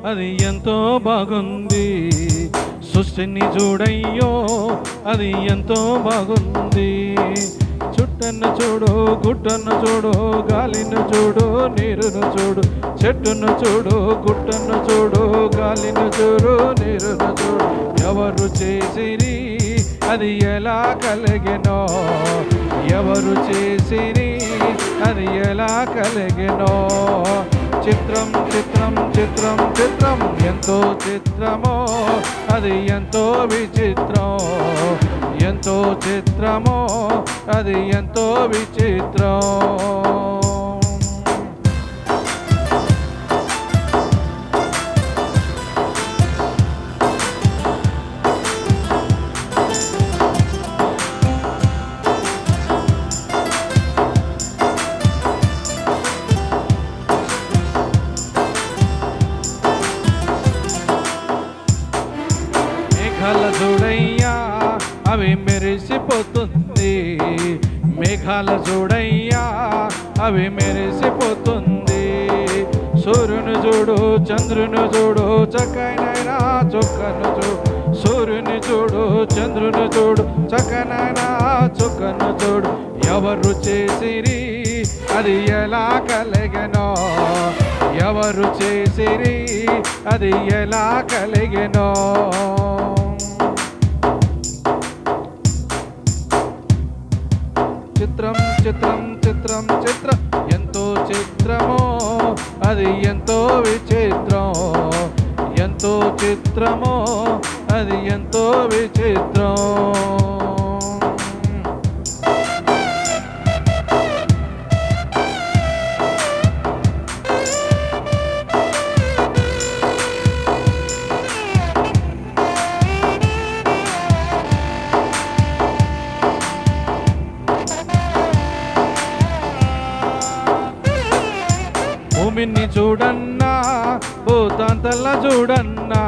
అది ఎంతో బాగుంది. సృష్టిని చూడయ్యో అది ఎంతో బాగుంది. చుట్టను చూడు, గుట్టను చూడు, గాలిని చూడు, నీరును చూడు, చెట్టును చూడు, గుట్టను చూడు, గాలిని చూడు, నీరును చూడు. ఎవరు చేసిరి అది ఎలా కలిగెనో, ఎవరు చేసిరి అది ఎలా కలిగెనో. చిత్రం చిత్రం చిత్రం చిత్రం ఎంతో చిత్రమో అది ఎంతో విచిత్రం, ఎంతో చిత్రమో అది ఎంతో విచిత్రం. మేఘాల చూడయ్యా అవి మెరిసిపోతుంది, మేఘాల చూడయ్యా అవి మెరిసిపోతుంది. సూర్యుని చూడు, చంద్రుని చూడు, చక్కనైనా చుక్కను చూడు. సూర్యుని చూడు, చంద్రుని చూడు, చక్కనైనా చుక్కను చూడు. ఎవరు చేసిరి అది ఎలా కలిగెనో, ఎవరు చేసిరి అది ఎలా కలిగెనో. చిత్రం చిత్రం చిత్రం చిత్రం ఎంతో చిత్రమో అది ఎంతో విచిత్రం, ఎంతో చిత్రమో అది ఎంతో విచిత్రం. భూమిని చూడన్నా, భూతాంతల చూడన్నా,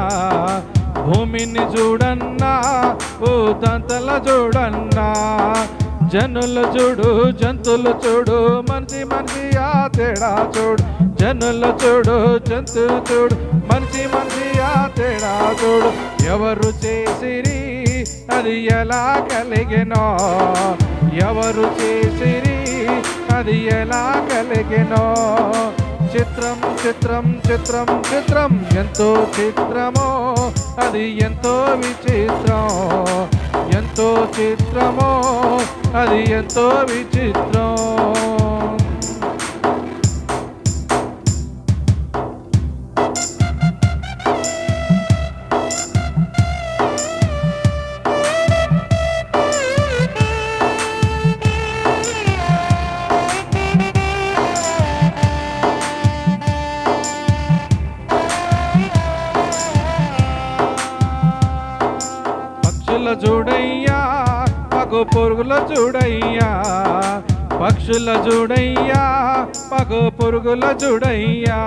భూమిని చూడన్నా, భూతాంతల చూడన్నా. జనులు చూడు, జంతువులు చూడు, మనిషి మనిషి ఆ తేడా చూడు. జనులు చూడు, జంతువులు చూడు, మనిషి మనిషి ఆ తేడా చూడు. ఎవరు చేసిరి అది ఎలా కలిగెనో, ఎవరు చేసిరి అది ఎలా కలిగెనో. చిత్రం చిత్రం చిత్రం చిత్రం ఎంతో చిత్రమో అది ఎంతో విచిత్రం, ఎంతో చిత్రమో అది ఎంతో విచిత్రం. పక్షుల చూడయ్యా పగు పురుగుల చూడయ్యా, పక్షుల చూడయ్యా పగు పురుగుల చూడయ్యా.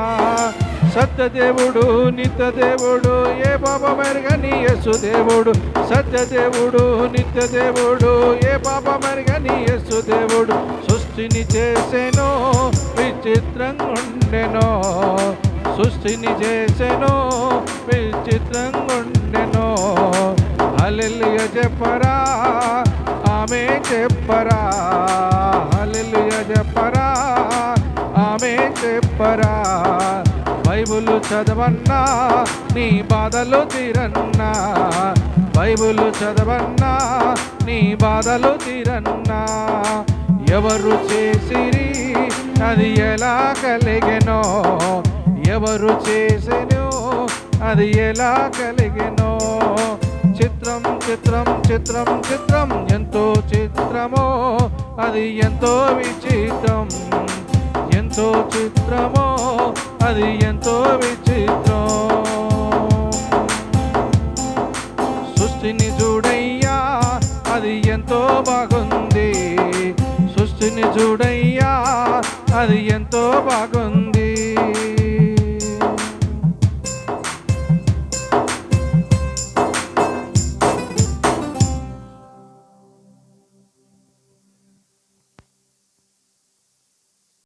సత్యదేవుడు నిత్యదేవుడు ఏ పాప మెరుగని యేసుదేవుడు. సత్యదేవుడు నిత్యదేవుడు ఏ పాప మెరుగని యేసుదేవుడు. సృష్టిని చేసెనో విచిత్రంగా ఉండెనో, సృష్టిని చేసెనో విచిత్రంగా ఉండెనో. హల్లెలూయా చెప్పరా ఆమె చెప్పరా, హల్లెలూయా చెప్పరా ఆమె చెప్పరా. బైబిలు చదవన్నా నీ బాధలు తీరన్నా, బైబిలు చదవన్నా నీ బాధలు తీరన్నా. ఎవరు చేసిరి అది ఎలా కలిగెనో, ఎవరు చేసెనో అది ఎలా కలిగెనో. చిత్రం చిత్రం చిత్రం చిత్రం ఎంతో చిత్రమో అది ఎంతో విచిత్రం, ఎంతో చిత్రమో అది ఎంతో విచిత్రం. సృష్టిని చూడయ్యా అది ఎంతో బాగుంది, సృష్టిని చూడయ్యా అది ఎంతో బాగుంది.